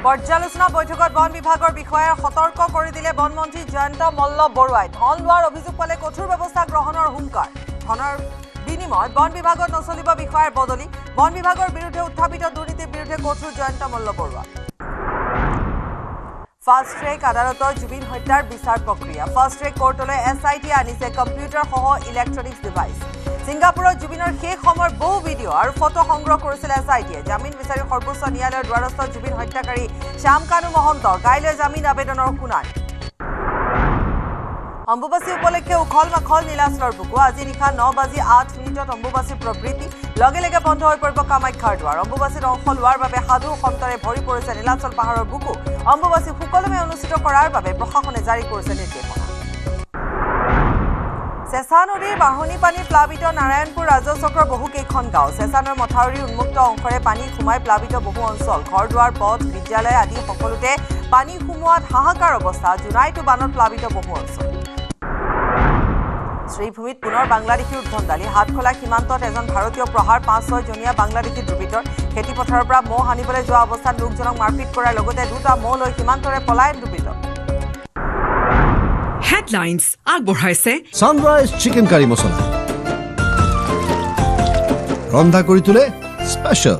পৰ্যালোচনা বৈঠকত বন বিভাগৰ বিষয়াৰ সতৰ্ক কৰি দিলে বনমন্ত্ৰী জয়ন্ত মল্ল বৰুৱাই ধন লোৱাৰ অভিযোগ পালে কঠোৰ ব্যৱস্থা গ্ৰহণৰ হুংকাৰ ধনৰ বিনিময়ত বন বিভাগত নচলিব বিষয়াৰ বদলি বন বিভাগৰ বিৰুদ্ধে উত্থাপিত দুৰ্নীতিৰ বিৰুদ্ধে কঠোৰ জয়ন্ত মল্ল বৰুৱা ফাষ্ট ট্ৰেক আদালতৰ জুবিন হত্যাৰ বিচাৰ প্ৰক্ৰিয়া ফাষ্ট ট্ৰেক কোৰ্টলৈ এছআইটি আনিছে কম্পিউটাৰ সহ ইলেক্ট্ৰনিক্স ডিভাইচ সিংগাপুৰত জুবিনৰ শেষ সময়ৰ বহু ভিডিঅ' আৰু ফটো সংগ্ৰহ কৰিছিল এছআইটিয়ে জামিন বিচাৰি সৰ্বোচ্চ ন্যায়ালয়ৰ দ্বাৰস্থ জুবিন হত্যাকাৰী শ্যাম কানু মহন্তৰ কাইলৈ জামিন আবেদনৰ শুনানি অম্বুবাচী উপলক্ষে উখল মাখল নীলাচলৰ বুকু আজি নিশা 9:08 অম্বুবাচী প্ৰবৃত্তি লগে লগে বন্ধ হৈ পৰিব কামাখ্যাৰ দুৱাৰ অম্বুবাচীত অংশ লোৱাৰ বাবে সাধু সন্তৰে ভৰি পৰিছে নীলাচল পাহাৰৰ বুকু অম্বুবাচী সুকলমে অনুষ্ঠিত কৰাৰ বাবে প্ৰশাসনে জাৰি কৰিছে নিৰ্দেশনা চেঁচা নদীৰ বাঢ়নী পানী প্লাবিত নাৰায়ণপুৰ ৰাজচক্ৰৰ বহুকেইখন গাঁও চেঁচানৰ মথাউৰিৰ উন্মুক্ত অংশৰে পানী সোমাই প্লাবিত বহু অঞ্চল ঘৰ দুৱাৰ পথ বিদ্যালয় আদি সকলোতে পানী সোমোৱাত হাহাকাৰ অৱস্থা জোনাইটো বানত প্লাবিত বহু অঞ্চল শ্ৰীভূমিত পুনৰ বাংলাদেশী উদ্ভণ্ডালি হাতখোলা সীমান্তত এজন ভাৰতীয় প্ৰহাৰ 5-6 জনীয়া বাংলাদেশী ডুবিতৰ খেতিপথাৰৰ পৰা মহ আনিবলৈ যোৱা অৱস্থাত লোকজনক মাৰপিট কৰাৰ লগতে দুটা মহ লৈ সীমান্তৰে পলায়ন ডুবিত হেডলাইন্স আগবঢ়াইছে সানৰাইজ চিকেন কাৰী মছলা ৰন্ধা কৰি তোলে স্পেশাল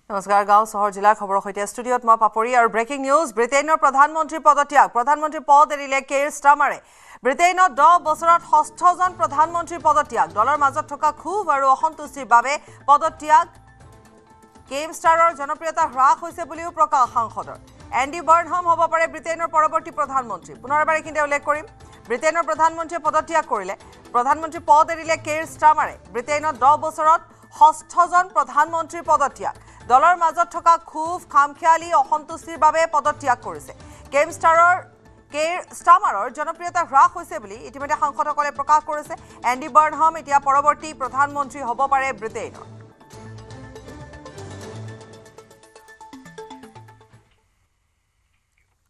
নমস্কাৰ গাঁও চহৰ জিলাৰ খবৰৰ সৈতে ষ্টুডিঅ'ত মই পাপৰি আৰু ব্ৰেকিং নিউজ ব্ৰিটেইনৰ প্ৰধানমন্ত্ৰী পদত্যাগ প্ৰধানমন্ত্ৰী পদ এৰিলে কেৰ ষ্টামাৰে ব্ৰিটেইনত 10 বছৰত 6জন প্ৰধানমন্ত্ৰী পদত্যাগ দলৰ মাজত থকা ক্ষোভ আৰু অসন্তুষ্টিৰ বাবে পদত্যাগ কেৰ ষ্টাৰৰ জনপ্ৰিয়তা হ্ৰাস হৈছে বুলিও প্ৰকাশ সাংসদৰ এণ্ডি বাৰ্নহাম হ'ব পাৰে ব্ৰিটেইনৰ পৰৱৰ্তী প্ৰধানমন্ত্ৰী পুনৰ এবাৰ এইখিনিতে উল্লেখ কৰিম ব্ৰিটেইনৰ প্ৰধানমন্ত্ৰীয়ে পদত্যাগ কৰিলে প্ৰধানমন্ত্ৰী পদ এৰিলে কেৰ ষ্টামাৰে ব্ৰিটেইনত 10 বছৰত 6জন প্ৰধানমন্ত্ৰীৰ পদত্যাগ দলৰ মাজত থকা ক্ষোভ খামখেয়ালি অসন্তুষ্টিৰ বাবে পদত্যাগ কৰিছে কেৰ ষ্টামাৰৰ জনপ্ৰিয়তা হ্ৰাস হৈছে বুলি ইতিমধ্যে সাংসদসকলে প্ৰকাশ কৰিছে এণ্ডি বাৰ্নহাম এতিয়া পৰৱৰ্তী প্ৰধানমন্ত্ৰী হ'ব পাৰে ব্ৰিটেইনৰ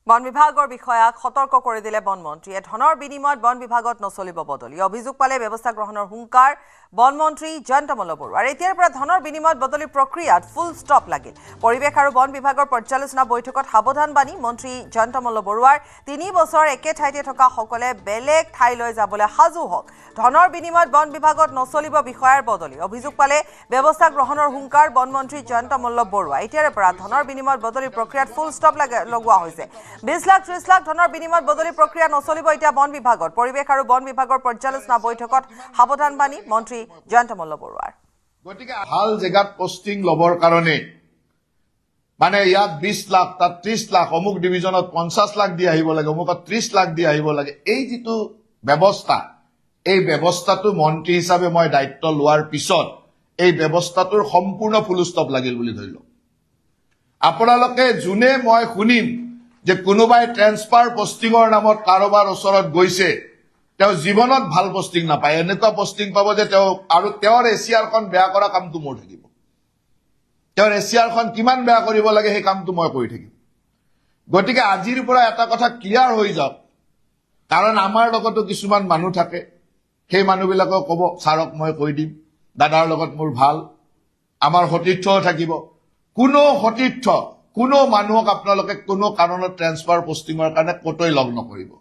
বন বিভাগৰ বিষয়াক সতৰ্ক কৰি দিলে বনমন্ত্ৰীয়ে ধনৰ বিনিময়ত বন বিভাগত নচলিব বদলি অভিযোগ পালে ব্যৱস্থা গ্ৰহণৰ হুংকাৰ বনমন্ত্ৰী জয়ন্ত মল্ল বৰুৱাৰ এতিয়াৰ পৰা ধনৰ বিনিময়ত বদলি প্ৰক্ৰিয়াত ফুল ষ্টপ লাগিল পৰিৱেশ আৰু বন বিভাগৰ পৰ্যালোচনা বৈঠকত সাৱধান বাণী মন্ত্ৰী জয়ন্ত মল্ল বৰুৱাৰ 3 বছৰ একে ঠাইতে থকা সকলে বেলেগ ঠাইলৈ যাবলৈ সাজু হওক ধনৰ বিনিময়ত বন বিভাগত নচলিব বিষয়াৰ বদলি অভিযোগ পালে ব্যৱস্থা গ্ৰহণৰ হুংকাৰ বনমন্ত্ৰী জয়ন্ত মল্ল বৰুৱা এতিয়াৰ পৰা ধনৰ বিনিময়ত বদলি প্ৰক্ৰিয়াত ফুল ষ্টপ লগোৱা হৈছে 20 লাখ 30 লাখ ধনৰ বিনিময়ত বদলি প্ৰক্ৰিয়া নচলিব এতিয়া বন বিভাগত পৰিৱেশ আৰু বন বিভাগৰ পৰ্যালোচনা বৈঠকত সাৱধান বাণী মন্ত্ৰী জয়ন্ত মল্ল বৰুৱাৰ গতিকে ভাল জেগাত পোষ্টিং লবৰ কাৰণে মানে ইয়াত 20 লাখ তাত 30 লাখ অমুক ডিভিজনত 50 লাখ দি আহিব লাগে অমুকত 30 লাখ দি আহিব লাগে এই যিটো ব্যৱস্থা এই ব্যৱস্থাটো মন্ত্ৰী হিচাপে মই দায়িত্ব লোৱাৰ পিছত এই ব্যৱস্থাটোৰ সম্পূৰ্ণ ফুল ষ্টপ লাগিল বুলি ধৰিলো আপোনালোকে যোনে মই শুনিম যে কোনোবাই ট্ৰেন্সফাৰ পোষ্টিঙৰ নামত কাৰোবাৰ ওচৰত গৈছে তেওঁ জীৱনত ভাল পোষ্টিং নাপায় এনেকুৱা পোষ্টিং পাব যে তেওঁ আৰু তেওঁৰ এছিয়াৰখন বেয়া কৰা কামটো মোৰ থাকিব তেওঁৰ এছিয়াৰখন কিমান বেয়া কৰিব লাগে সেই কামটো মই কৰি থাকিম গতিকে আজিৰ পৰা এটা কথা ক্লিয়াৰ হৈ যাওক কাৰণ আমাৰ লগতো কিছুমান মানুহ থাকে সেই মানুহবিলাকক ক'ব ছাৰক মই কৈ দিম দাদাৰ লগত মোৰ ভাল আমাৰ সতীৰ্থও থাকিব কোনো মানুহক আপোনালোকে কোনো কাৰণত ট্ৰেন্সফাৰ পোষ্টিঙৰ কাৰণে কতই লগ নকৰিব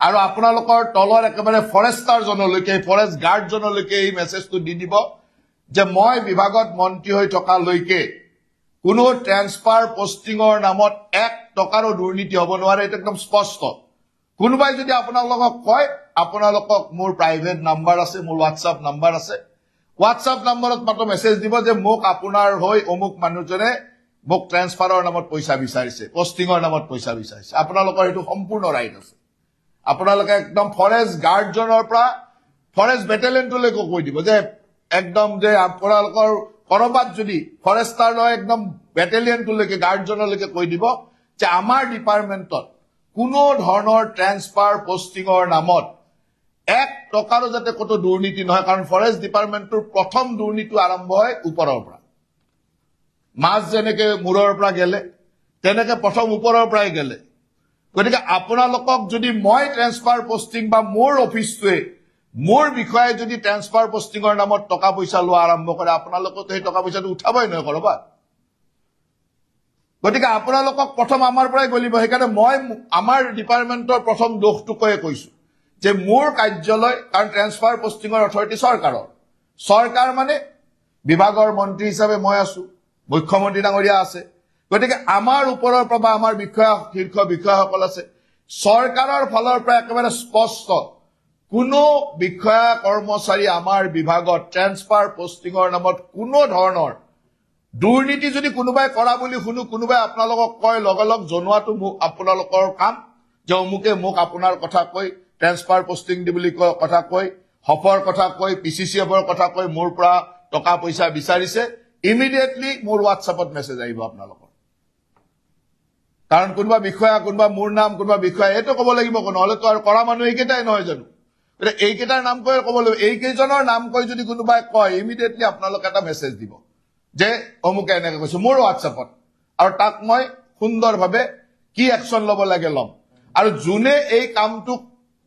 আৰু আপোনালোকৰ তলৰ একেবাৰে ফৰেষ্টাৰজনলৈকে ফৰেষ্ট গাৰ্ডজনলৈকে এই মেছেজটো দি দিব যে মই বিভাগত মন্ত্ৰী হৈ থকালৈকে কোনো ট্ৰেন্সফাৰ পোষ্টিঙৰ নামত 1 টকাৰো দুৰ্নীতি হ'ব নোৱাৰে এটা একদম স্পষ্ট কোনোবাই যদি আপোনালোকক কয় আপোনালোকক মোৰ প্ৰাইভেট নাম্বাৰ আছে মোৰ হোৱাটছআপ নাম্বাৰ আছে হোৱাটছআপ নম্বৰত মাত্ৰ মেছেজ দিব যে মোক আপোনাৰ হৈ অমুক মানুহজনে মোক ট্ৰেন্সফাৰৰ নামত পইচা বিচাৰিছে পোষ্টিঙৰ নামত পইচা বিচাৰিছে আপোনালোকৰ এইটো সম্পূৰ্ণ ৰাইট আছে আপোনালোকে একদম ফৰেষ্ট গাৰ্ডজনৰ পৰা ফৰেষ্ট বেটেলিয়নটোলৈকে কৈ দিব যে একদম যে আপোনালোকৰ কৰবাত যদি ফৰেষ্টাৰ লয় একদম বেটেলিয়নটোলৈকে গাৰ্ডজনলৈকে কৈ দিব যে আমাৰ ডিপাৰ্টমেণ্টত কোনো ধৰণৰ ট্ৰেন্সফাৰ পোষ্টিঙৰ নামত 1 টকাৰো যাতে কতো দুৰ্নীতি নহয় কাৰণ ফৰেষ্ট ডিপাৰ্টমেণ্টৰ প্ৰথম দুৰ্নীতি আৰম্ভ হয় ওপৰৰ পৰা মাছ যেনেকে মূৰৰ পৰা গেলে তেনেকে প্ৰথম ওপৰৰ পৰাই গেলে গতিকে আপোনালোকক যদি মই ট্ৰেন্সফাৰ পোষ্টিং বা মোৰ অফিচটোৱে মোৰ বিষয়ে যদি ট্ৰেন্সফাৰ পোষ্টিঙৰ নামত টকা পইচা লোৱা আৰম্ভ কৰে আপোনালোকক সেই টকা পইচাটো উঠাবই নহয় কৰবাত গতিকে আপোনালোকক প্ৰথম আমাৰ পৰাই গলিব সেইকাৰণে মই আমাৰ ডিপাৰ্টমেণ্টৰ প্ৰথম দোষটো কৈছো যে মোৰ কাৰ্যালয় কাৰণ ট্ৰেন্সফাৰ পোষ্টিঙৰ অথৰিটি চৰকাৰ মানে বিভাগৰ মন্ত্ৰী হিচাপে মই আছো মুখ্যমন্ত্ৰী ডাঙৰীয়া আছে গতিকে আমাৰ ওপৰৰ পৰা আমাৰ শীৰ্ষ বিষয়াসকল আছে চৰকাৰৰ ফালৰ পৰা একেবাৰে স্পষ্ট কোনো বিষয়া কৰ্মচাৰী আমাৰ বিভাগত ট্ৰেন্সফাৰ পোষ্টিঙৰ নামত কোনো ধৰণৰ দুৰ্নীতি যদি কোনোবাই কৰা বুলি শুনো কোনোবাই আপোনালোকক কয় লগলগ জনোৱাটো আপোনালোকৰ কাম যে অমুকে মোক আপোনাৰ কথা কৈ ট্ৰেন্সফাৰ পোষ্টিং দি বুলি কথা কৈ হফৰ কথা কৈ পিচিচিএফৰ কথা কৈ মোৰ পৰা টকা পইচা বিচাৰিছে ইমিডিয়েটলি মোৰ হোৱাটছএপত মেছেজ আহিব আপোনালোকৰ কাৰণ কোনোবা বিষয়া কোনোবা মোৰ নাম কোনোবা বিষয়া এইটো ক'ব লাগিব নহ'লেতো আৰু কৰা মানুহ এইকেইটাই নহয় জানো এইকেইটাৰ নাম কৈ ক'ব লাগিব এইকেইজনৰ নাম কৈ যদি কোনোবাই কয় ইমিডিয়েটলি আপোনালোকে এটা মেছেজ দিব যে অমুকে এনেকে কৈছো মোৰ হোৱাটছএপত আৰু তাক মই সুন্দৰভাৱে কি একশ্যন ল'ব লাগে ল'ম আৰু যোনে এই কামটোক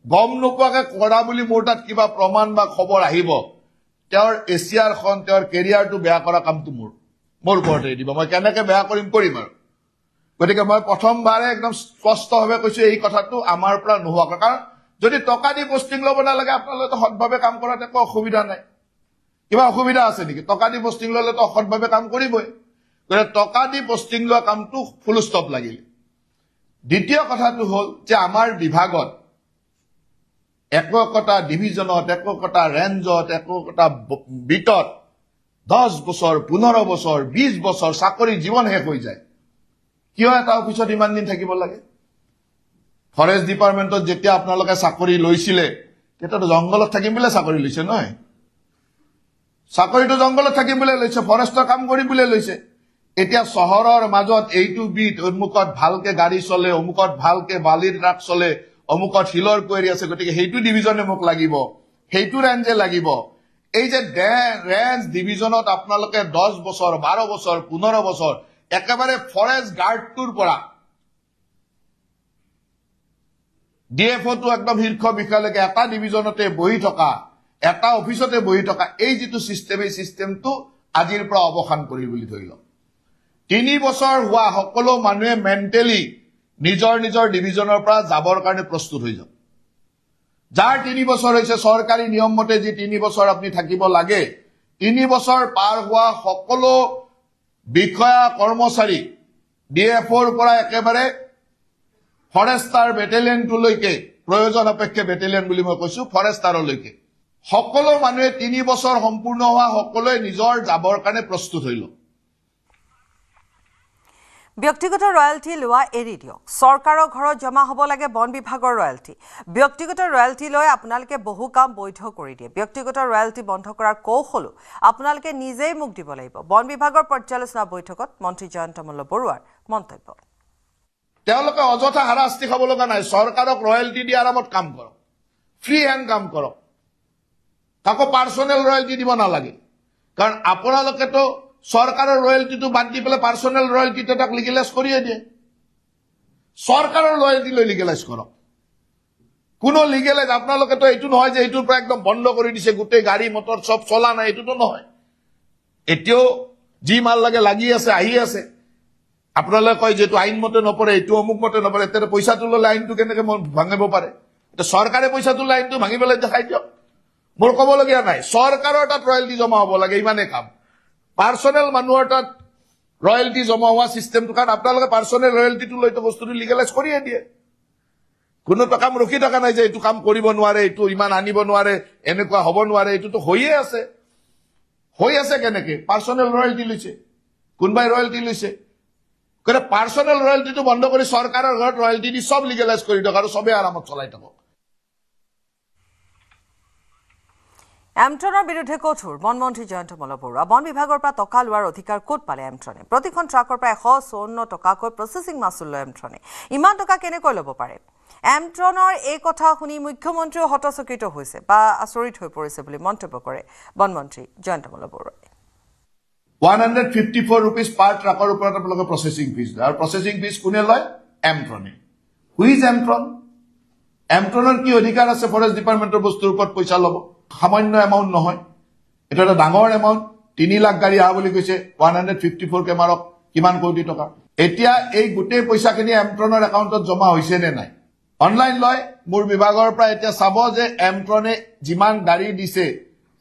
গম নোপোৱাকে কৰা বুলি মোৰ তাত কিবা প্ৰমাণ বা খবৰ আহিব তেওঁৰ এছিয়াৰখন তেওঁৰ কেৰিয়াৰটো বেয়া কৰা কামটো মোৰ ওপৰতে দিব মই কেনেকে বেয়া কৰিম আৰু গতিকে মই প্ৰথমবাৰে একদম স্পষ্টভাৱে কৈছো এই কথাটো আমাৰ পৰা নোহোৱাকৈ কাৰণ যদি টকা দি পোষ্টিং ল'ব নালাগে আপোনালোকে সৎভাৱে কাম কৰাত একো অসুবিধা নাই কিবা অসুবিধা আছে নেকি টকা দি পোষ্টিং ল'লেতো অসৎভাৱে কাম কৰিবই গতিকে টকা দি পোষ্টিং লোৱা কামটো ফুল ষ্টপ লাগিল দ্বিতীয় কথাটো হ'ল যে আমাৰ বিভাগত একোটা ডিভিজনত একোটা ৰেঞ্জত একোটা বিটত 10 বছৰ 15 বছৰ 20 বছৰ চাকৰি জীৱন শেষ হৈ যায় কিয় এটা অফিচত ইমান দিন থাকিব লাগে ফৰেষ্ট ডিপাৰ্টমেণ্টত যেতিয়া আপোনালোকে চাকৰি লৈছিলে তেতিয়াতো জংগলত থাকিম বুলি চাকৰি লৈছে নহয় চাকৰিটো জংগলত থাকিম বুলি লৈছে ফৰেষ্টৰ কাম কৰিম বুলি লৈছে এতিয়া চহৰৰ মাজত এইটো বিট অমুকত ভালকে গাড়ী চলে অমুকত ভালকে বালিৰ ট্ৰাক চলে অমুকত শিলৰ কোৱাৰী আছে গতিকে সেইটো ডিভিজনে মোক লাগিব সেইটো ৰেঞ্জে লাগিব এই যে ৰেঞ্জ ডিভিজনত আপোনালোকে 10 বছৰ 12 বছৰ 15 বছৰ একেবাৰে ফৰেষ্ট গাৰ্ডটোৰ পৰা ডিএফঅ'টো একদম শীৰ্ষ বিষয়ালৈকে এটা ডিভিজনতে বহি থকা এটা অফিচতে বহি থকা এই যিটো চিষ্টেম এই চিষ্টেমটো আজিৰ পৰা অৱসান কৰি বুলি ধৰি লওক 3 বছৰ হোৱা সকলো মানুহে মেণ্টেলি নিজৰ ডিভিজনৰ পৰা যাবৰ কাৰণে প্ৰস্তুত হৈ যাওক যাৰ 3 বছৰ হৈছে চৰকাৰী নিয়ম মতে যি 3 বছৰ আপুনি থাকিব লাগে 3 বছৰ পাৰ হোৱা সকলো বিষয়া কৰ্মচাৰী ডিএফঅ'ৰ পৰা একেবাৰে ফৰেষ্টাৰ বেটেলিয়নটোলৈকে প্ৰয়োজন অপেক্ষে বেটেলিয়ন বুলি মই কৈছো ফৰেষ্টাৰলৈকে সকলো মানুহে 3 বছৰ সম্পূৰ্ণ হোৱা সকলোৱে নিজৰ যাবৰ কাৰণে প্ৰস্তুত হৈ লওক ব্যক্তিগত ৰয়েলটি লোৱা এৰি দিয়ক চৰকাৰৰ ঘৰত জমা হ'ব লাগে বন বিভাগৰ ৰয়েলটি ব্যক্তিগত ৰয়েলটি লৈ আপোনালোকে বহু কাম বৈধ কৰি দিয়ে ব্যক্তিগত ৰয়েলটি বন্ধ কৰাৰ কৌশলো আপোনালোকে নিজেই মুখ দিব লাগিব বন বিভাগৰ পৰ্যালোচনা বৈঠকত মন্ত্ৰী জয়ন্ত মল্ল বৰুৱাৰ মন্তব্য তেওঁলোকে অযথা হাৰাশাস্তি খাব লগা নাই চৰকাৰক ৰয়েলটি দি আৰামত কাম কৰক ফ্ৰী হেণ্ড কাম কৰক কাকো পাৰ্চনেল ৰয়েলটি দিব নালাগে কাৰণ আপোনালোকেতো চৰকাৰৰ ৰয়েলটিটো বাদ দি পেলাই পাৰ্চনেল ৰয়েলটিটো তাক লিগেলাইজ কৰিয়ে দিয়ে চৰকাৰৰ ৰয়েলটি লৈ লিগেলাইজ কৰক কোনো লিগেলাইজ আপোনালোকেতো এইটো নহয় যে এইটোৰ পৰা একদম বন্ধ কৰি দিছে গোটেই গাড়ী মটৰ চব চলা নাই এইটোতো নহয় এতিয়াও যি মাল লাগে লাগি আছে আহি আছে আপোনালোকে কয় যেটো আইন মতে নপৰে এইটো অমুক মতে নপৰে তেতিয়া পইচাটো ল'লে আইনটো কেনেকে ভাঙিব পাৰে এতিয়া চৰকাৰে পইচাটো ল'লে আইনটো ভাঙি পেলাই দেখাই দিয়ক মোৰ ক'বলগীয়া নাই চৰকাৰৰ তাত ৰয়েলটি জমা হ'ব লাগে ইমানেই কাম পাৰ্চনেল মানুহৰ তাত ৰয়েলটি জমা হোৱা চিষ্টেমটো কাৰণ আপোনালোকে পাৰ্চনেল ৰয়েলটিটো লৈতো বস্তুটো লিগেলাইজ কৰিয়ে দিয়ে কোনো কাম ৰখি থকা নাই যে এইটো কাম কৰিব নোৱাৰে এইটো ইমান আনিব নোৱাৰে এনেকুৱা হ'ব নোৱাৰে এইটোতো হৈয়ে আছে কেনেকে পাৰ্চনেল ৰয়েলটি লৈছে কোনবাই ৰয়েলটি লৈছে কিন্তু পাৰ্চনেল ৰয়েলটিটো বন্ধ কৰি চৰকাৰৰ ঘৰত ৰয়েলটি দি সব লিগেলাইজ কৰি দিয়ক আৰু সবে আৰামত চলাই থাকক এমট্ৰনৰ বিৰুদ্ধে কঠোৰ বনমন্ত্ৰী জয়ন্ত মল্ল বৰুৱা বন বিভাগৰ পৰা টকা লোৱাৰ অধিকাৰ ক'ত পালে এমট্ৰনে প্ৰতিখন ট্ৰাকৰ পৰা 154 টকাকৈ প্ৰচেছিং মাচুল লয় এমট্ৰনে ইমান টকা কেনেকৈ ল'ব পাৰে এমট্ৰনৰ এই কথা শুনি মুখ্যমন্ত্ৰীও হতচকিত হৈছে বা আচৰিত হৈ পৰিছে বুলি মন্তব্য কৰে বনমন্ত্ৰী জয়ন্ত মল্ল বৰুৱাই 154 rupees পাৰ ট্ৰাকৰ ওপৰত আপোনালোকে প্ৰচেছিং ফিজ লয় আৰু প্ৰচেছিং ফিজ কোনে লয় এমট্ৰনে হুইজ এমট্ৰনৰ কি অধিকাৰ আছে ফৰেষ্ট ডিপাৰ্টমেণ্টৰ বস্তুৰ ওপৰত পইচা ল'ব সামান্য এমাউণ্ট নহয় এটা এটা ডাঙৰ এমাউণ্ট 3 লাখ গাড়ী আহা বুলি কৈছে 154 কে মাৰক কিমান কোটি টকা এতিয়া এই গোটেই পইচাখিনি এমট্ৰনৰ একাউণ্টত জমা হৈছে নে নাই অনলাইন লয় মোৰ বিভাগৰ পৰা এতিয়া চাব যে এমট্ৰনে যিমান গাড়ী দিছে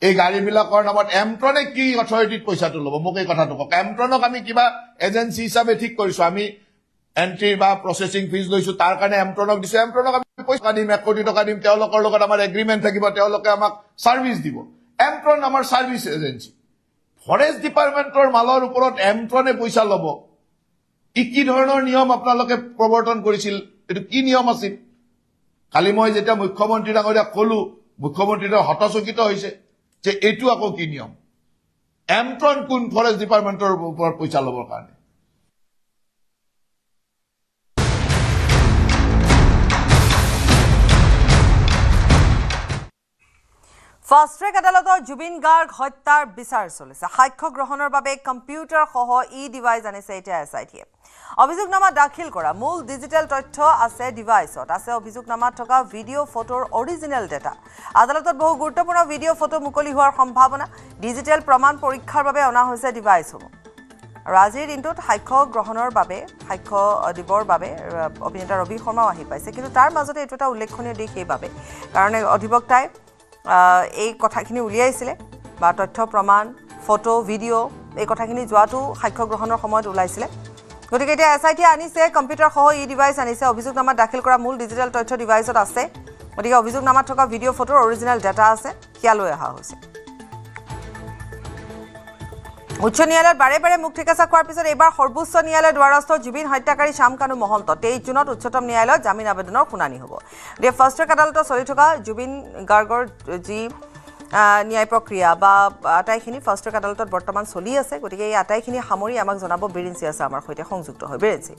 এই গাড়ীবিলাকৰ নামত এমট্ৰনে কি অথৰিটিত পইচাটো ল'ব মোক এই কথাটো কওক এমট্ৰনক আমি কিবা এজেন্সি হিচাপে ঠিক কৰিছো আমি এন্ট্ৰি বা প্ৰচেছিং ফিজ লৈছো তাৰ কাৰণে এমট্ৰনক দিছো এমট্ৰনক আমি পইচা দিম 1 কোটি টকা দিম তেওঁলোকৰ লগত আমাৰ এগ্ৰিমেণ্ট থাকিব তেওঁলোকে আমাক সাৰ্ভিস দিব এমট্ৰন আমাৰ সাৰ্ভিস এজেন্সি ফৰেষ্ট ডিপাৰ্টমেণ্টৰ মালৰ ওপৰত এমট্ৰনে পইচা ল'ব কি ধৰণৰ নিয়ম আপোনালোকে প্ৰৱৰ্তন কৰিছিল এটো কি নিয়ম আছিল কালি মই যেতিয়া মুখ্যমন্ত্ৰী ডাঙৰীয়া কলো মুখ্যমন্ত্ৰীৰ হতচকিত হৈছে যে এটো আকৌ কি নিয়ম এমট্ৰন কোন ফৰেষ্ট ডিপাৰ্টমেণ্টৰ ওপৰত পইচা ল'বৰ কাৰণে ফাষ্ট ট্ৰেক আদালতৰ জুবিন গাৰ্গ হত্যাৰ বিচাৰ চলিছে সাক্ষ্য গ্ৰহণৰ বাবে কম্পিউটাৰ সহ ডিভাইচ আনিছে এতিয়া এছআইটিয়ে অভিযোগনামা দাখিল কৰা মূল ডিজিটেল তথ্য আছে ডিভাইচত আছে অভিযোগনামাত থকা ভিডিঅ' ফটোৰ অৰিজিনেল ডেটা আদালতত বহু গুৰুত্বপূৰ্ণ ভিডিঅ' ফটো মুকলি হোৱাৰ সম্ভাৱনা ডিজিটেল প্ৰমাণ পৰীক্ষাৰ বাবে অনা হৈছে ডিভাইচসমূহ আৰু আজিৰ দিনটোত সাক্ষ্য গ্ৰহণৰ বাবে সাক্ষ্য দিবৰ বাবে অভিনেতা ৰবি শৰ্মাও আহি পাইছে কিন্তু তাৰ মাজতে এইটো এটা উল্লেখনীয় দিশ এইবাবে কাৰণ অধিবক্তাই এই কথাখিনি উলিয়াইছিলে বা তথ্য প্ৰমাণ ফটো ভিডিঅ' এই কথাখিনি যোৱাটো সাক্ষ্য গ্ৰহণৰ সময়ত ওলাইছিলে গতিকে এতিয়া এছআইটিয়ে আনিছে কম্পিউটাৰ সহ ডিভাইচ আনিছে অভিযোগনামাত দাখিল কৰা মূল ডিজিটেল তথ্য ডিভাইচত আছে গতিকে অভিযোগনামাত থকা ভিডিঅ' ফটোৰ অৰিজিনেল ডাটা আছে সেয়া লৈ অহা হৈছে উচ্চ ন্যায়ালয়ত বাৰে বাৰে মুখ ঠেকেচা খোৱাৰ পিছত এইবাৰ সৰ্বোচ্চ ন্যায়ালয়ৰ দ্বাৰস্থ জুবিন হত্যাকাৰী শ্যামকানু মহন্ত 23 জুনত উচ্চতম ন্যায়ালয়ত জামিন আবেদনৰ শুনানি হ'ব গতিকে ফাষ্ট ট্ৰেক আদালতত চলি থকা জুবিন গাৰ্গৰ যি ন্যায় প্ৰক্ৰিয়া বা আটাইখিনি ফাষ্ট ট্ৰেক আদালতত বৰ্তমান চলি আছে গতিকে এই আটাইখিনি সামৰি আমাক জনাব বিৰিঞ্চি আছে আমাৰ সৈতে সংযুক্ত হৈ বিৰিঞ্চি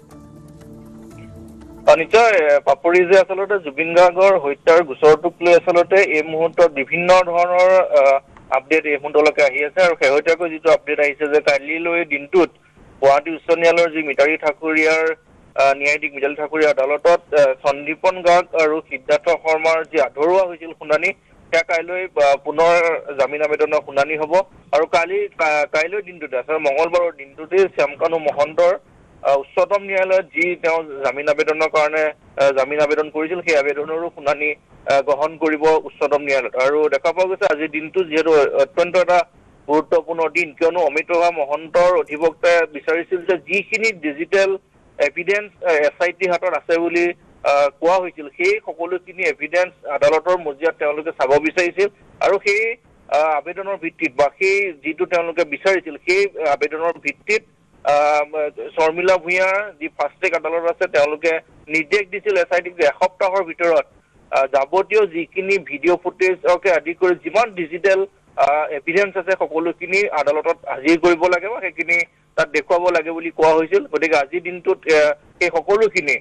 নিশ্চয় পাপৰি যে আচলতে জুবিন গাৰ্গৰ হত্যাৰ গোচৰটোক লৈ আচলতে এই মুহূৰ্তত বিভিন্ন ধৰণৰ আপডেট এই মুহূৰ্তলৈকে আহি আছে আৰু শেহতীয়াকৈ যিটো আপডেট আহিছে যে কালিলৈ দিনটোত গুৱাহাটী উচ্চ ন্যায়ালয়ৰ যি মিতালী ঠাকুৰীয়াৰ ন্যায়াধীশ মিতালী ঠাকুৰীয়া আদালতত সন্দীপন গাৰ্গ আৰু সিদ্ধাৰ্থ শৰ্মাৰ যি আধৰুৱা হৈছিল শুনানি সেয়া কাইলৈ পুনৰ জামিন আবেদনৰ শুনানি হ'ব আৰু কাইলৈ দিনটোতে আচলতে মঙলবাৰৰ দিনটোতে শ্যামকানু মহন্তৰ উচ্চতম ন্যায়ালয়ত যি তেওঁ জামিন আবেদনৰ কাৰণে জামিন আবেদন কৰিছিল সেই আবেদনৰো শুনানি গ্ৰহণ কৰিব উচ্চতম ন্যায়ালয়ত আৰু দেখা পোৱা গৈছে আজিৰ দিনটো যিহেতু অত্যন্ত এটা গুৰুত্বপূৰ্ণ দিন কিয়নো অমিতপ্ৰভা মহন্তৰ অধিবক্তাই বিচাৰিছিল যে যিখিনি ডিজিটেল এভিডেন্স এছআইটি হাতত আছে বুলি কোৱা হৈছিল সেই সকলোখিনি এভিডেন্স আদালতৰ মজিয়াত তেওঁলোকে চাব বিচাৰিছিল আৰু সেই আবেদনৰ ভিত্তিত বা সেই যিটো তেওঁলোকে বিচাৰিছিল সেই আবেদনৰ ভিত্তিত শৰ্মিলা ভূঞাৰ যি ফাষ্ট ট্ৰেক আদালত আছে তেওঁলোকে নিৰ্দেশ দিছিল এছআইটিক যে এসপ্তাহৰ ভিতৰত যাৱতীয় যিখিনি ভিডিঅ' ফুটেজকে আদি কৰি যিমান ডিজিটেল এভিডেন্স আছে সকলোখিনি আদালতত হাজিৰ কৰিব লাগে বা সেইখিনি তাত দেখুৱাব লাগে বুলি কোৱা হৈছিল গতিকে আজিৰ দিনটোত সেই সকলোখিনি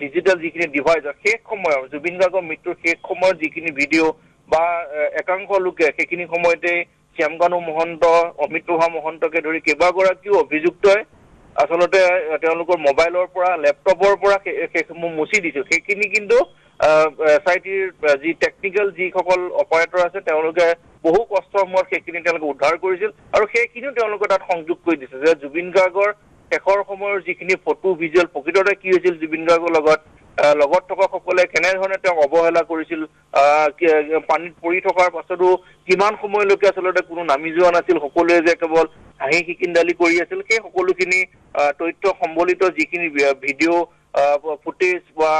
ডিজিটেল যিখিনি ডিভাইচ শেষ সময়ৰ জুবিন গাৰ্গৰ মৃত্যুৰ শেষ সময়ৰ যিখিনি ভিডিঅ' বা একাংশ লোকে সেইখিনি সময়তে শ্যামকানু মহন্ত অমিতপ্ৰভা মহন্তকে ধৰি কেইবাগৰাকীও অভিযুক্তই আচলতে তেওঁলোকৰ মোবাইলৰ পৰা লেপটপৰ পৰা সেইসমূহ মুচি দিছিল সেইখিনি কিন্তু এছআইটিৰ যি টেকনিকেল যিসকল অপাৰেটৰ আছে তেওঁলোকে বহু কষ্টৰ মূৰত সেইখিনি তেওঁলোকে উদ্ধাৰ কৰিছিল আৰু সেইখিনিও তেওঁলোকে তাত সংযোগ কৰি দিছে যে জুবিন গাৰ্গৰ শেষৰ সময়ৰ যিখিনি ফটো ভিজুৱেল প্ৰকৃততে কি হৈছিল জুবিন গাৰ্গৰ লগত থকা সকলে কেনেধৰণে তেওঁক অৱহেলা কৰিছিল পানীত পৰি থকাৰ পাছতো কিমান সময়লৈকে আচলতে কোনো নামি যোৱা নাছিল সকলোৱে যে কেৱল হাঁহি খিকিন্দালি কৰি আছিল সেই সকলোখিনি তথ্য সম্বলিত যিখিনি ভিডিঅ' ফুটেজ বা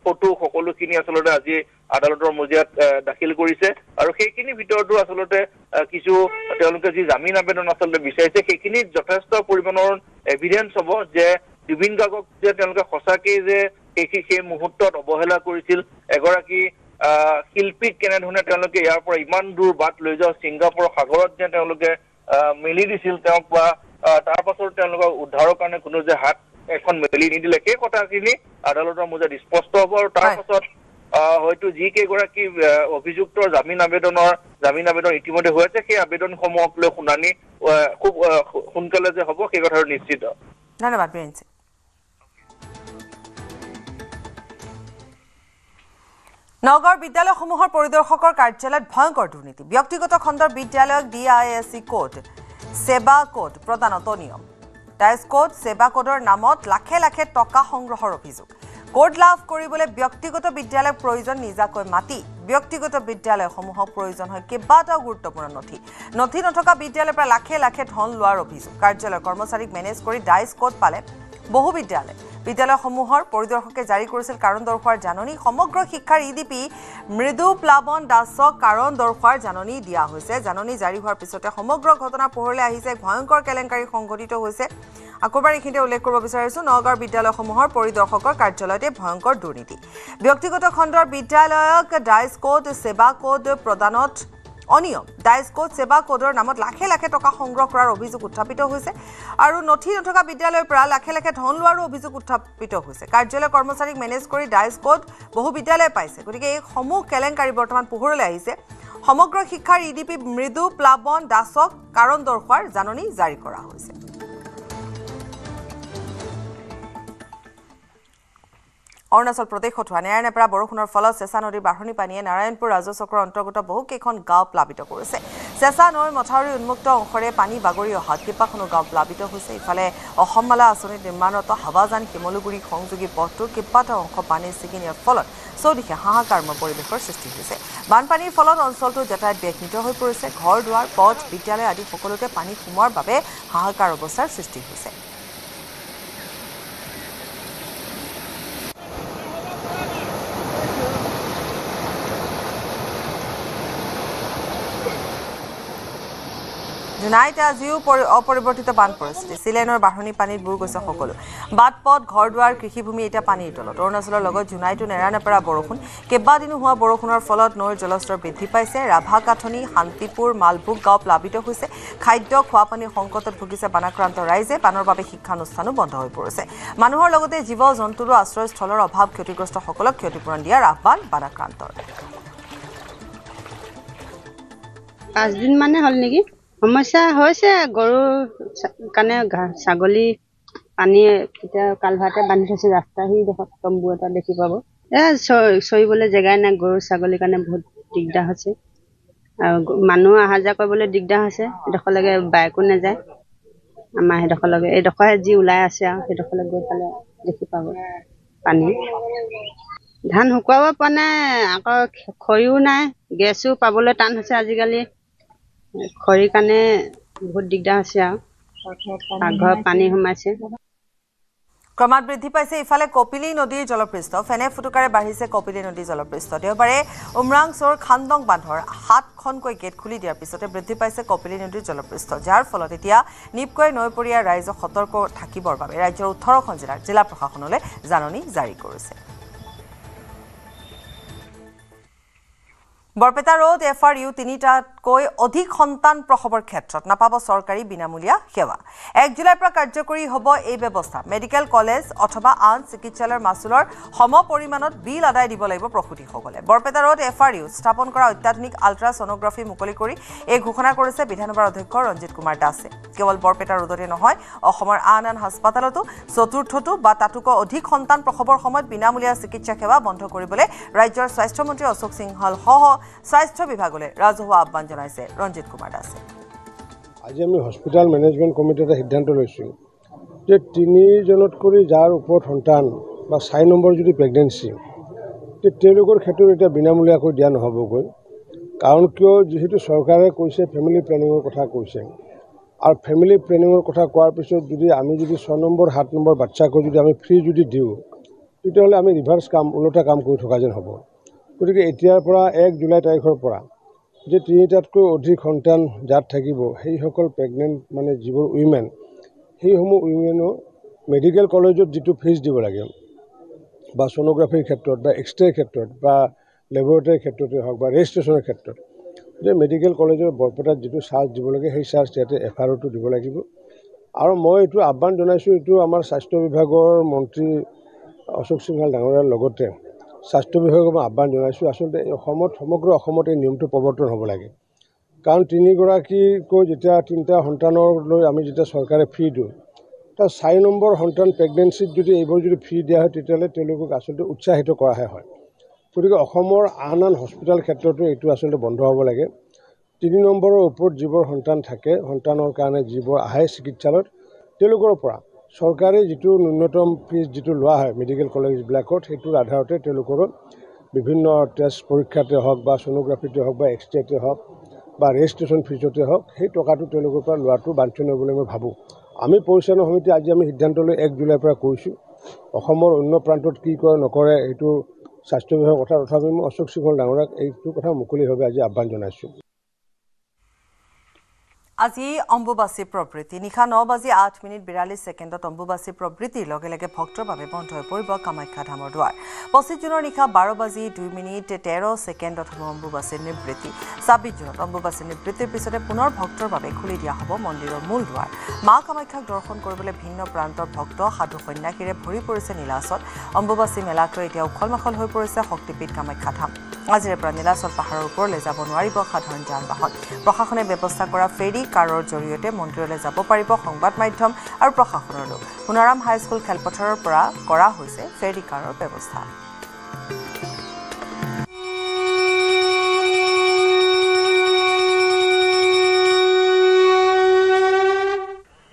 ফটো সকলোখিনি আচলতে আজি আদালতৰ মজিয়াত দাখিল কৰিছে আৰু সেইখিনি ভিতৰতো আচলতে কিছু তেওঁলোকে যি জামিন আবেদন আচলতে বিচাৰিছে সেইখিনিত যথেষ্ট পৰিমাণৰ এভিডেন্স হ'ব যে জুবিন গাৰ্গক যে তেওঁলোকে সঁচাকেই যে সেই মুহূৰ্তত অৱহেলা কৰিছিল এগৰাকী শিল্পীক কেনেধৰণে তেওঁলোকে ইয়াৰ পৰা ইমান দূৰ বাট লৈ যাওঁ ছিংগাপুৰৰ সাগৰত যে তেওঁলোকে মেলি দিছিল তেওঁক বা তাৰ পাছত তেওঁলোকক উদ্ধাৰৰ কাৰণে কোনো যে হাত এখন মেলি নিদিলে সেই কথাখিনি আদালতৰ মজিয়াত স্পষ্ট হ'ব আৰু তাৰ পাছত হয়তো যি কেইগৰাকী অভিযুক্তৰ জামিন আবেদন ইতিমধ্যে হৈ আছে সেই আবেদনসমূহক লৈ শুনানি খুব সোনকালে যে হ'ব সেই কথাটো নিশ্চিত। ধন্যবাদ বীৰেন সিং। নগৰ বিদ্যালয়সমূহৰ পৰিদৰ্শকৰ কাৰ্যালয়ত ভয়ংকৰ দুৰ্নীতি। ব্যক্তিগত খণ্ডৰ বিদ্যালয়ক DISC কোড, সেবা কোড প্ৰদানত অনিয়ম। ডাইচ কোড, সেবা কোডৰ নামত লাখে লাখে টকা সংগ্ৰহৰ অভিযোগ। কোড লাভ কৰিবলৈ ব্যক্তিগত বিদ্যালয়ৰ প্ৰয়োজন নিজাকৈ মাটি। ব্যক্তিগত বিদ্যালয়সমূহক প্ৰয়োজন হয় কেইবাটাও গুৰুত্বপূৰ্ণ নথি নথকা বিদ্যালয়ৰ পৰা লাখে লাখে ধন লোৱাৰ অভিযোগ। কাৰ্যালয়ৰ কৰ্মচাৰীক মেনেজ কৰি ডাইচ কোড পালে বহু বিদ্যালয়সমূহৰ পৰিদৰ্শকে জাৰি কৰিছিল কাৰণ দৰ্শোৱাৰ জাননী। সমগ্ৰ শিক্ষাৰ EDP মৃদু প্লাৱন দাসক কাৰণ দৰ্শোৱাৰ জাননী দিয়া হৈছে। জাননী জাৰি হোৱাৰ পিছতে সমগ্ৰ ঘটনা পোহৰলৈ আহিছে। ভয়ংকৰ কেলেংকাৰী সংঘটিত হৈছে। আকৌবাৰ এইখিনিতে উল্লেখ কৰিব বিচাৰিছোঁ, নগাঁৱৰ বিদ্যালয়সমূহৰ পৰিদৰ্শকৰ কাৰ্যালয়তে ভয়ংকৰ দুৰ্নীতি। ব্যক্তিগত খণ্ডৰ বিদ্যালয়ক ডাইচ কোড, সেৱা কোড প্ৰদানত অনিয়ম। ডাইচ কোড, সেৱা কোডৰ নামত লাখে লাখে টকা সংগ্ৰহ কৰাৰ অভিযোগ উত্থাপিত হৈছে আৰু নথি নথকা বিদ্যালয়ৰ পৰা লাখে লাখে ধন লোৱাৰো অভিযোগ উত্থাপিত হৈছে। কাৰ্যালয়ৰ কৰ্মচাৰীক মেনেজ কৰি ডাইচ কোড বহু বিদ্যালয়ে পাইছে। গতিকে এই সমূহ কেলেংকাৰী বৰ্তমান পোহৰলৈ আহিছে। সমগ্ৰ শিক্ষাৰ EDP মৃদু প্লাৱন দাসক কাৰণ দৰ্শোৱাৰ জাননী জাৰি কৰা হৈছে। অৰুণাচল প্ৰদেশত হোৱা নেৰানেপেৰা বৰষুণৰ ফলত চেঁচা নদীৰ বাঢ়নি পানীয়ে নাৰায়ণপুৰ ৰাজচক্ৰৰ অন্তৰ্গত বহুকেইখন গাঁও প্লাবিত কৰিছে। চেঁচা নৈৰ মথাউৰি উন্মুক্ত অংশৰে পানী বাগৰি অহাত কেইবাখনো গাঁও প্লাবিত হৈছে। ইফালে অসমমালা আঁচনিত নিৰ্মাণৰত হাৱাজান শিমলুগুৰি সংযোগী পথটোৰ কেইবাটাও অংশ পানীৰ ছিগি নিয়াৰ ফলত চৌদিশে হাহাকাৰময় পৰিৱেশৰ সৃষ্টি হৈছে। বানপানীৰ ফলত অঞ্চলটোৰ যাতায়াত ব্যাহত হৈ পৰিছে। ঘৰ দুৱাৰ, পথ, বিদ্যালয় আদি সকলোতে পানী সোমোৱাৰ বাবে হাহাকাৰ অৱস্থাৰ সৃষ্টি হৈছে। জোনাইত আজিও অপৰিৱৰ্তিত বান পৰিস্থিতি। চিলেনৰ বাঢ়নি পানীত বুৰ গৈছে সকলো। বাট পথ, ঘৰ দুৱাৰ, কৃষিভূমি এতিয়া পানীৰ তলত। অৰুণাচলৰ লগত জোনাইতো নেৰানেপেৰা বৰষুণ। কেইবাদিনো হোৱা বৰষুণৰ ফলত নৈৰ জলস্তৰ বৃদ্ধি পাইছে। ৰাভাকাঠনি, শান্তিপুৰ, মালভোগ গাঁও প্লাবিত হৈছে। খাদ্য, খোৱাপানীৰ সংকটত ভুগিছে বানাক্ৰান্ত ৰাইজে। বানৰ বাবে শিক্ষানুষ্ঠানো বন্ধ হৈ পৰিছে। মানুহৰ লগতে জীৱ জন্তুৰো আশ্ৰয়স্থলৰ অভাৱ। ক্ষতিগ্ৰস্তসকলক ক্ষতিপূৰণ দিয়াৰ আহ্বান বানাক্ৰান্তৰ। 5 দিন মানে হ'ল নেকি? সমস্যা হৈছে গৰুৰ কাৰণে, ছাগলী পানী এতিয়া কালভাৰতে বান্ধি থৈছে। ৰাস্তা সি দেখত তম্বু এটা দেখি পাব। চৰিবলৈ জেগাই নাই। গৰু ছাগলীৰ কাৰণে বহুত দিগদাৰ হৈছে আৰু মানুহ অহা যোৱা কৰিবলৈ দিগদাৰ হৈছে। সেইডোখৰলৈকে বাইকো নাযায়। আমাৰ সেইডোখৰলৈকে এইডোখৰে যি ওলাই আছে আৰু সেইডোখৰলৈ গৈ পেলাই দেখি পাব পানী। ধান শুকুৱাব পৰা নাই, আকৌ খৰিও নাই, গেছো পাবলৈ টান হৈছে আজিকালি। খৰিৰ কাৰণে বহুত দিগদাৰ হৈছে আৰু পাকঘৰত পানী সোমাইছে। ক্ৰমাৎ বৃদ্ধি পাইছে ইফালে কপিলী নদীৰ জলপৃষ্ঠ। ফেনে ফুটুকাৰে বাঢ়িছে কপিলী নদীৰ জলপৃষ্ঠ। দেওবাৰে উমৰাংছৰ খান্দং বান্ধৰ 7খনকৈ গেট খুলি দিয়াৰ পিছতে বৃদ্ধি পাইছে কপিলী নদীৰ জলপৃষ্ঠ, যাৰ ফলত এতিয়া নিপকৈ নৈপৰীয়া ৰাইজক সতৰ্ক থাকিবৰ বাবে ৰাজ্যৰ 18খন জিলাৰ জিলা প্ৰশাসনলৈ জাননী জাৰি কৰিছে। বৰপেটা ৰোড FRU 3টাতকৈ অধিক সন্তান প্ৰসৱৰ ক্ষেত্ৰত নাপাব চৰকাৰী বিনামূলীয়া সেৱা। 1 জুলাইৰ পৰা কাৰ্যকৰী হ'ব এই ব্যৱস্থা। মেডিকেল কলেজ অথবা আন চিকিৎসালয়ৰ মাচুলৰ সম পৰিমাণত বিল আদায় দিব লাগিব প্ৰসূতিসকলে। বৰপেটা ৰোড FRU স্থাপন কৰা অত্যাধুনিক আল্ট্ৰা ছনোগ্ৰাফী মুকলি কৰি এই ঘোষণা কৰিছে বিধানসভাৰ অধ্যক্ষ ৰঞ্জিত কুমাৰ দাসে। কেৱল বৰপেটা ৰোডতে নহয়, অসমৰ আন আন হাস্পতালতো চতুৰ্থটো বা তাতোকৈ অধিক সন্তান প্ৰসৱৰ সময়ত বিনামূলীয়া চিকিৎসা সেৱা বন্ধ কৰিবলৈ ৰাজ্যৰ স্বাস্থ্যমন্ত্ৰী অশোক সিংহল সহ স্বাস্থ্য বিভাগলৈ ৰাজহুৱা আহ্বান জনাইছে ৰঞ্জিত কুমাৰ দাসে। আজি আমি হস্পিটেল মেনেজমেণ্ট কমিটিৰ এটা সিদ্ধান্ত লৈছোঁ যে 3জনতকৈ যাৰ ওপৰত সন্তান বা 4 নম্বৰ যদি প্ৰেগনেঞ্চি, তেওঁলোকৰ ক্ষেত্ৰত এতিয়া বিনামূলীয়াকৈ দিয়া নহ'বগৈ। কাৰণ কিয়, যিহেতু চৰকাৰে কৈছে ফেমিলি প্লেনিঙৰ কথা কৈছে, আৰু ফেমিলি প্লেনিঙৰ কথা কোৱাৰ পিছত যদি আমি 6 নম্বৰ 7 নম্বৰ বাচ্চাকো যদি আমি ফ্ৰী যদি দিওঁ, তেতিয়াহ'লে আমি ৰিভাৰ্ছ ওলোটা কাম কৰি থকা যেন হ'ব। গতিকে এতিয়াৰ পৰা 1 জুলাই তাৰিখৰ পৰা যে 3টাতকৈ অধিক সন্তান যাত থাকিব, সেইসকল প্ৰেগনেণ্ট মানে যিবোৰ উইমেন, সেইসমূহ উইমেনো মেডিকেল কলেজত যিটো ফিজ দিব লাগে বা ছ'নোগ্ৰাফীৰ ক্ষেত্ৰত বা এক্সৰেৰ ক্ষেত্ৰত বা লেবৰেটৰীৰ ক্ষেত্ৰতে হওক বা ৰেজিষ্ট্ৰেশ্যনৰ ক্ষেত্ৰত, যে মেডিকেল কলেজৰ বৰপেটাত যিটো চাৰ্জ দিব লাগে সেই চাৰ্জ ইয়াতে FRUটো দিব লাগিব। আৰু মই এইটো আহ্বান জনাইছোঁ, এইটো আমাৰ স্বাস্থ্য বিভাগৰ মন্ত্ৰী অশোক সিংহাল ডাঙৰীয়াৰ লগতে স্বাস্থ্য বিভাগক মই আহ্বান জনাইছোঁ আচলতে সমগ্ৰ অসমত এই নিয়মটো প্ৰৱৰ্তন হ'ব লাগে কাৰণ তিনিগৰাকীকৈ যেতিয়া তিনিটা সন্তানলৈ আমি যেতিয়া চৰকাৰে ফ্ৰী দিওঁ তাৰ 4 নম্বৰ সন্তান প্ৰেগনেঞ্চিত যদি এইবোৰ যদি ফ্ৰী দিয়া হয় তেতিয়াহ'লে তেওঁলোকক আচলতে উৎসাহিত কৰাহে হয় গতিকে অসমৰ আন হস্পিটেল ক্ষেত্ৰতো এইটো আচলতে বন্ধ হ'ব লাগে 3 নম্বৰৰ ওপৰত যিবোৰ সন্তান থাকে সন্তানৰ কাৰণে যিবোৰ আহে চিকিৎসালয়ত তেওঁলোকৰ পৰা চৰকাৰে যিটো ন্যূনতম ফিজ যিটো লোৱা হয় মেডিকেল কলেজবিলাকত সেইটোৰ আধাৰতে তেওঁলোকৰ বিভিন্ন টেষ্ট পৰীক্ষাতে হওক বা সোনোগ্ৰাফিতে হওক বা এক্সৰেতে হওক বা ৰেজিষ্ট্ৰেশ্যন ফিজতে হওক সেই টকাটো তেওঁলোকৰ পৰা লোৱাটো বাঞ্ছনীয় বুলি মই ভাবোঁ আমি পৰিচালনা সমিতি আজি আমি সিদ্ধান্ত লৈ 1 জুলাইৰ পৰা কৈছোঁ অসমৰ অন্য প্ৰান্তত কি কৰে নকৰে এইটো স্বাস্থ্য বিভাগৰ কথা তথাপি মই অশোক সিংহল ডাঙৰীয়াক এইটো কথা মুকলিভাৱে আজি আহ্বান জনাইছোঁ আজি অম্বুবাচী প্ৰবৃত্তি নিশা 9:08:42 অম্বুবাচী প্ৰবৃত্তিৰ লগে লগে ভক্তৰ বাবে বন্ধ হৈ পৰিব কামাখ্যা ধামৰ দুৱাৰ 25 জুনৰ নিশা 12:02:13 হ'ব অম্বুবাচীৰ নিবৃত্তি 26 জুনত অম্বুবাচী নিবৃত্তিৰ পিছতে পুনৰ ভক্তৰ বাবে খুলি দিয়া হ'ব মন্দিৰৰ মূল দুৱাৰ মা কামাখ্যাক দৰ্শন কৰিবলৈ ভিন্ন প্ৰান্তৰ ভক্ত সাধু সন্যাসীৰে ভৰি পৰিছে নীলাচল অম্বুবাচী মেলাক লৈ এতিয়া উখল-মাখল হৈ পৰিছে শক্তিপীঠ কামাখ্যা ধাম আজিৰে পৰা নীলাচল পাহাৰৰ ওপৰলৈ যাব নোৱাৰিব সাধাৰণ যান-বাহন প্ৰশাসনে ব্যৱস্থা কৰা ফেৰী কাৰৰ জৰিয়তে মন্দিৰলৈ যাব পাৰিব সংবাদ মাধ্যম আৰু প্ৰশাসনৰ লোক সোণাৰাম হাইস্কুল খেলপথাৰৰ পৰা কৰা হৈছে ফেৰী কাৰৰ ব্যৱস্থা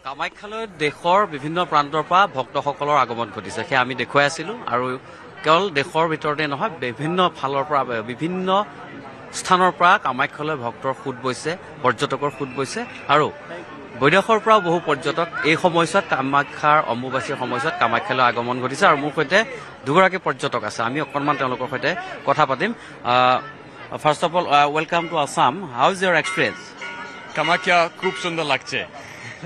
কামাখ্যালৈ দেশৰ বিভিন্ন প্ৰান্তৰ পৰা ভক্তসকলৰ আগমন ঘটিছে সেয়া আমি দেখুৱাই আছিলোঁ আৰু কেৱল দেশৰ ভিতৰতে নহয় বিভিন্ন ফালৰ পৰা বিভিন্ন স্থানৰ পৰা কামাখ্যালৈ ভক্তৰ সোঁত বৈছে পৰ্যটকৰ সোঁত বৈছে আৰু বৈদেশৰ পৰাও বহু পৰ্যটক এই সময়ছোৱাত কামাখ্যাৰ অম্বুবাচীৰ সময়ছোৱাত কামাখ্যালৈ আগমন ঘটিছে আৰু মোৰ সৈতে দুগৰাকী পৰ্যটক আছে আমি অকণমান তেওঁলোকৰ সৈতে কথা পাতিম first of all welcome to Assam how is your experience Kamakhya খুব সুন্দৰ লাগছে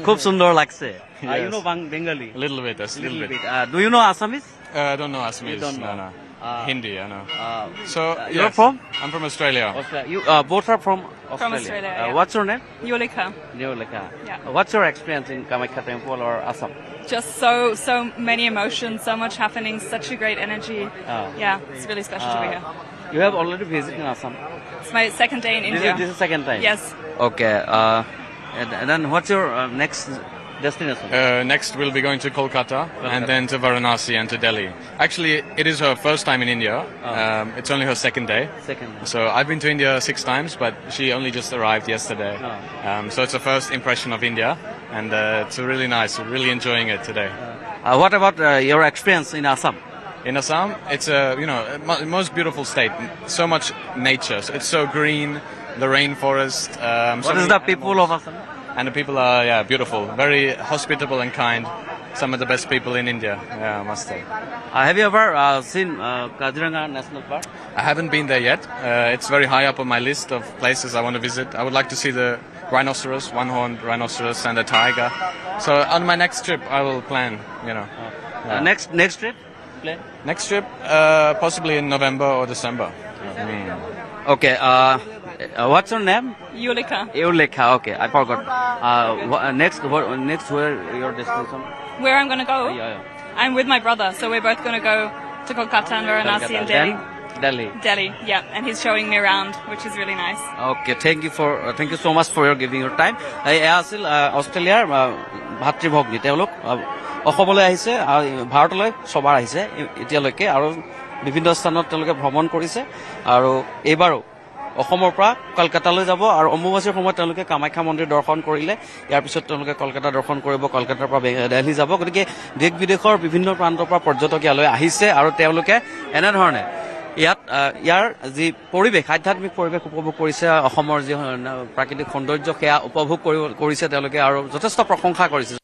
খুব সুন্দৰ লাগছে Yes. you know Bengali little bit a little bit do you know Assamese I don't know Assamese don't know. no Hindi I know so you're yes, from I'm from Australia you both are from Australia, Australia, yeah. what's your name Yolika. Neolika. Yeah. What's your experience in Kamakya Temple or Assam? Just so many emotions, so much happening, such a great energy. Yeah, it's really special to be here. You have already visited Assam. It's my second day in India. This is second time. Yes. Okay. And then what's your next destination? next we'll be going to Kolkata and then to Varanasi and to Delhi actually it is her first time in India it's only her second day so I've been to India 6 times but she only just arrived yesterday so it's a first impression of India and it's really nice we're really enjoying it today What about your experience in Assam? In Assam it's a most beautiful state so much nature so it's so green the rainforest What is the people of Assam? And the people are beautiful very hospitable and kind some of the best people in India must say Have you ever seen Kaziranga National Park? I haven't been there yet it's very high up on my list of places I want to visit I would like to see the rhinoceros one-horned rhinoceros and the tiger so on my next trip I will plan Next trip? Plan? Next trip possibly in November or December Okay what's your name? Yolika. Eulekha, okay, I forgot. Next where your destination? Where I'm going to go? Yeah. I'm with my brother, so we're both going to go to Kolkata and Varanasi and Delhi. Delhi. Delhi, yeah, and he's showing me around, which is really nice. Okay, thank you so much for your giving your time. এয়া আছিল অষ্ট্ৰেলিয়াৰ ভাতৃভগ্নী তেওঁলোক অসমলৈ আহিছে ভাৰতলৈ ছবাৰ আহিছে এতিয়ালৈকে আৰু বিভিন্ন স্থানত তেওঁলোকে ভ্ৰমণ কৰিছে আৰু এইবাৰো অসমৰ পৰা কলকাতালৈ যাব আৰু অম্বুবাচীৰ সময়ত তেওঁলোকে কামাখ্যা মন্দিৰ দৰ্শন কৰিলে ইয়াৰ পিছত তেওঁলোকে কলকাতা দৰ্শন কৰিব কলকাতাৰ পৰা দিল্লী যাব গতিকে দেশ বিদেশৰ বিভিন্ন প্ৰান্তৰ পৰা পৰ্যটক ইয়ালৈ আহিছে আৰু তেওঁলোকে এনেধৰণে ইয়াৰ যি পৰিৱেশ আধ্যাত্মিক পৰিৱেশ উপভোগ কৰিছে অসমৰ যি প্ৰাকৃতিক সৌন্দৰ্য সেয়া উপভোগ কৰিছে তেওঁলোকে আৰু যথেষ্ট প্ৰশংসা কৰিছে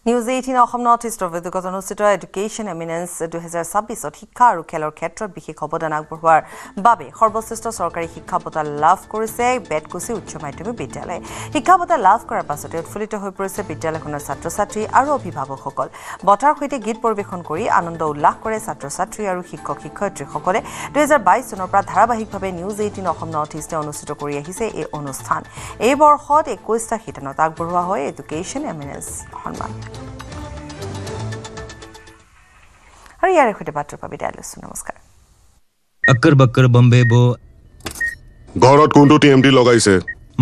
নিউজ নিউজ 18 অসম নৰ্থ ইষ্টৰ উদ্যোগত অনুষ্ঠিত এডুকেশ্যন এমিনেন্স 2026ত শিক্ষা আৰু খেলৰ ক্ষেত্ৰত বিশেষ অৱদান আগবঢ়োৱাৰ বাবে সৰ্বশ্ৰেষ্ঠ চৰকাৰী শিক্ষা বঁটা লাভ কৰিছে বেতকুছি উচ্চ মাধ্যমিক বিদ্যালয়। শিক্ষা বঁটা লাভ কৰাৰ পাছতে উৎফুল্লিত হৈ পৰিছে বিদ্যালয়খনৰ ছাত্ৰ-ছাত্ৰী আৰু অভিভাৱকসকল। বঁটাৰ সৈতে গীত পৰিৱেশন কৰি আনন্দ উল্লাস কৰে ছাত্ৰ-ছাত্ৰী আৰু শিক্ষক-শিক্ষয়িত্ৰীসকলে। 2022 চনৰ পৰা ধাৰাবাহিকভাৱে নিউজ 18 অসম নৰ্থ ইষ্টে অনুষ্ঠিত কৰি আহিছে এই অনুষ্ঠান। এই বৰ্ষত 21টা শিতানত আগবঢ়োৱা হয় এডুকেশ্যন এমিনেন্স সন্মান। আৰু ইয়াৰে সৈতে বাৰ্তাৰ পৰা বিদায় লৈছো। নমস্কাৰ। अक्कर बक्कर बम्बे बो ঘৰত কোনটো টিএমটি লগাইছে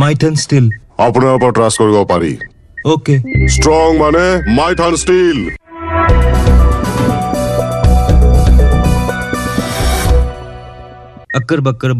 माइथन स्टील আপোনাৰ ওপৰত ট্ৰাষ্ট কৰিব পাৰি ओके ষ্ট্ৰং মানে মাইথান ষ্টীল अक्कर बक्कर